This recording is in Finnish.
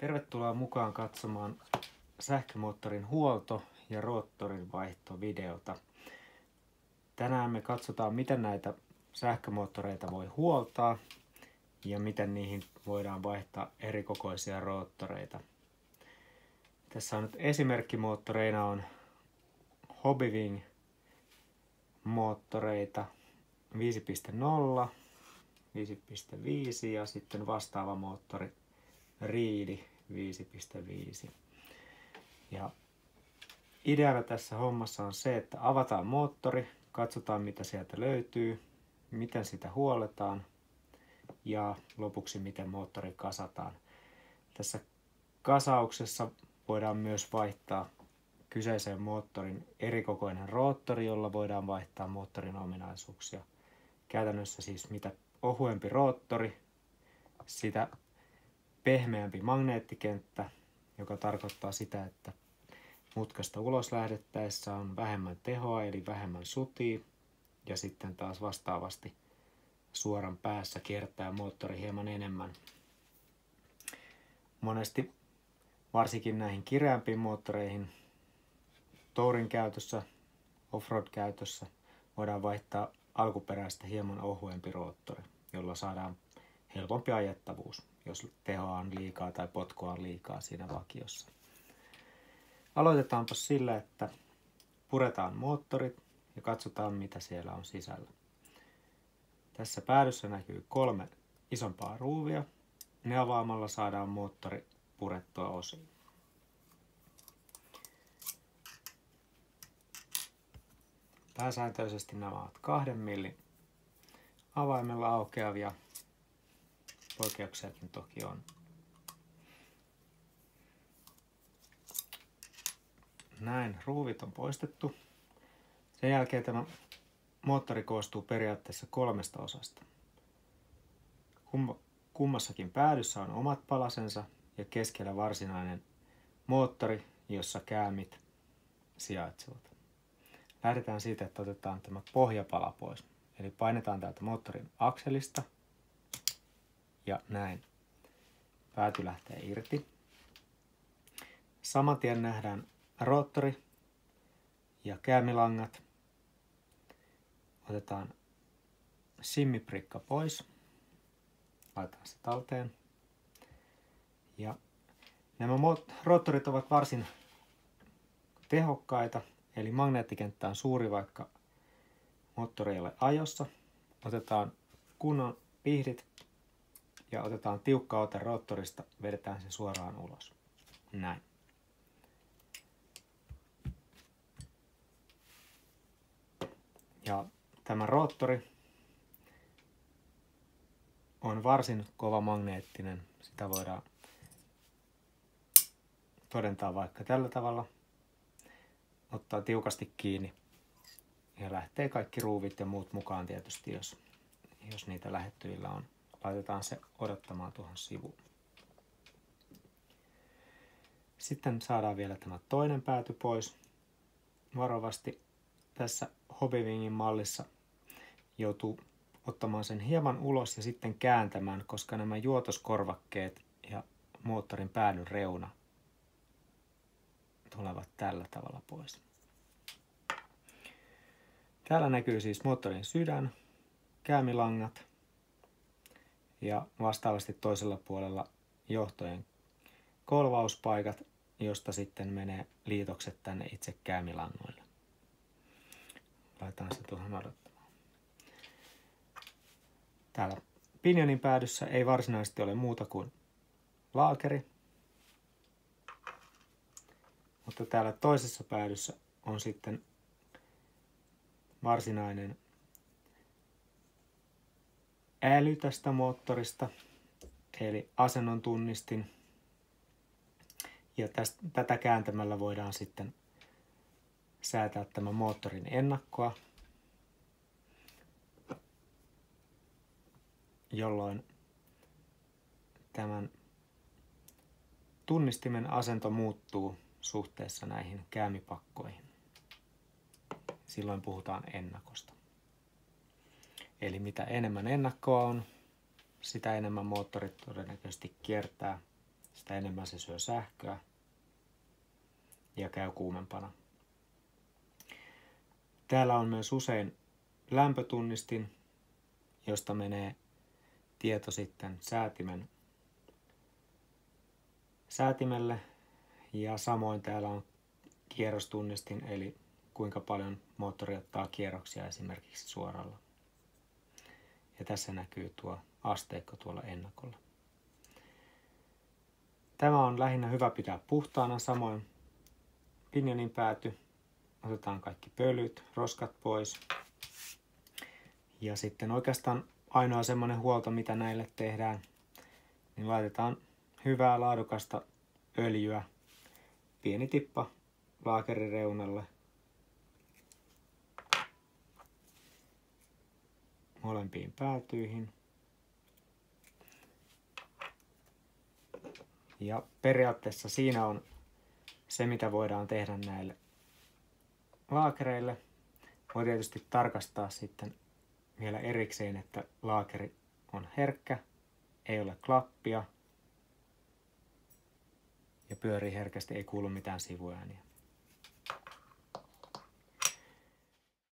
Tervetuloa mukaan katsomaan sähkömoottorin huolto- ja roottorin vaihtovideota. Tänään me katsotaan, miten näitä sähkömoottoreita voi huoltaa ja miten niihin voidaan vaihtaa erikokoisia roottoreita. Tässä on nyt esimerkkimoottoreina on Hobbywing moottoreita 5.0, 5.5 ja sitten vastaava moottori Reedy 5.5. Ja ideana tässä hommassa on se, että avataan moottori, katsotaan mitä sieltä löytyy, miten sitä huolletaan ja lopuksi miten moottori kasataan. Tässä kasauksessa voidaan myös vaihtaa kyseisen moottorin erikokoinen roottori, jolla voidaan vaihtaa moottorin ominaisuuksia. Käytännössä siis mitä ohuempi roottori, sitä pehmeämpi magneettikenttä, joka tarkoittaa sitä, että mutkasta ulos lähdettäessä on vähemmän tehoa eli vähemmän sutia ja sitten taas vastaavasti suoran päässä kiertää moottori hieman enemmän. Monesti varsinkin näihin kireämpiin moottoreihin touring käytössä, offroad käytössä voidaan vaihtaa alkuperäistä hieman ohuempi roottori, jolla saadaan helpompi ajettavuus, jos tehoa on liikaa tai potkua on liikaa siinä vakiossa. Aloitetaanpa sillä, että puretaan moottorit ja katsotaan mitä siellä on sisällä. Tässä päädyssä näkyy 3 isompaa ruuvia. Ne avaamalla saadaan moottori purettua osiin. Pääsääntöisesti nämä ovat 2 millin avaimella aukeavia. Poikkeuksiakin toki on. Näin ruuvit on poistettu. Sen jälkeen tämä moottori koostuu periaatteessa 3 osasta. Kummassakin päädyssä on omat palasensa ja keskellä varsinainen moottori, jossa käämit sijaitsevat. Lähdetään siitä, että otetaan tämä pohjapala pois. Eli painetaan täältä moottorin akselista ja näin. Pääty lähtee irti. Saman tien nähdään roottori ja käämilangat. Otetaan simmiprikka pois. Laitetaan se talteen. Ja nämä roottorit ovat varsin tehokkaita, eli magneettikenttä on suuri, vaikka moottori ei ole ajossa. Otetaan kunnon pihdit ja otetaan tiukka ote roottorista, vedetään se suoraan ulos. Näin. Ja tämä roottori on varsin kova magneettinen. Sitä voidaan todentaa vaikka tällä tavalla. Ottaa tiukasti kiinni ja lähtee kaikki ruuvit ja muut mukaan tietysti, jos niitä lähettyvillä on. Laitetaan se odottamaan tuohon sivuun. Sitten saadaan vielä tämä toinen pääty pois. Varovasti tässä Hobbywingin mallissa joutuu ottamaan sen hieman ulos ja sitten kääntämään, koska nämä juotoskorvakkeet ja moottorin päädyn reuna tulevat tällä tavalla pois. Täällä näkyy siis moottorin sydän, käämilangat ja vastaavasti toisella puolella johtojen kolvauspaikat, josta sitten menee liitokset tänne itse käämilangoille. Laitetaan se tuohon odottamaan. Täällä pinjonin päädyssä ei varsinaisesti ole muuta kuin laakeri, mutta täällä toisessa päädyssä on sitten varsinainen äly tästä moottorista, eli asennon tunnistin. Ja tätä kääntämällä voidaan sitten säätää tämän moottorin ennakkoa, jolloin tämän tunnistimen asento muuttuu suhteessa näihin käämipakkoihin. Silloin puhutaan ennakosta. Eli mitä enemmän ennakkoa on, sitä enemmän moottorit todennäköisesti kiertää sitä enemmän se syö sähköä ja käy kuumempana. Täällä on myös usein lämpötunnistin, josta menee tieto sitten säätimelle. Ja samoin täällä on kierrostunnistin, eli kuinka paljon moottori ottaa kierroksia esimerkiksi suoralla. Ja tässä näkyy tuo asteikko tuolla ennakolla. Tämä on lähinnä hyvä pitää puhtaana, samoin pinjonin pääty. Otetaan kaikki pölyt, roskat pois. Ja sitten oikeastaan ainoa semmoinen huolto, mitä näille tehdään, niin laitetaan hyvää laadukasta öljyä, pieni tippa laakerin reunalle, molempiin päätyihin. Ja periaatteessa siinä on se, mitä voidaan tehdä näille laakereille. Voi tietysti tarkastaa sitten vielä erikseen, että laakeri on herkkä, ei ole klappia ja pyörii herkästi, ei kuulu mitään sivuääniä.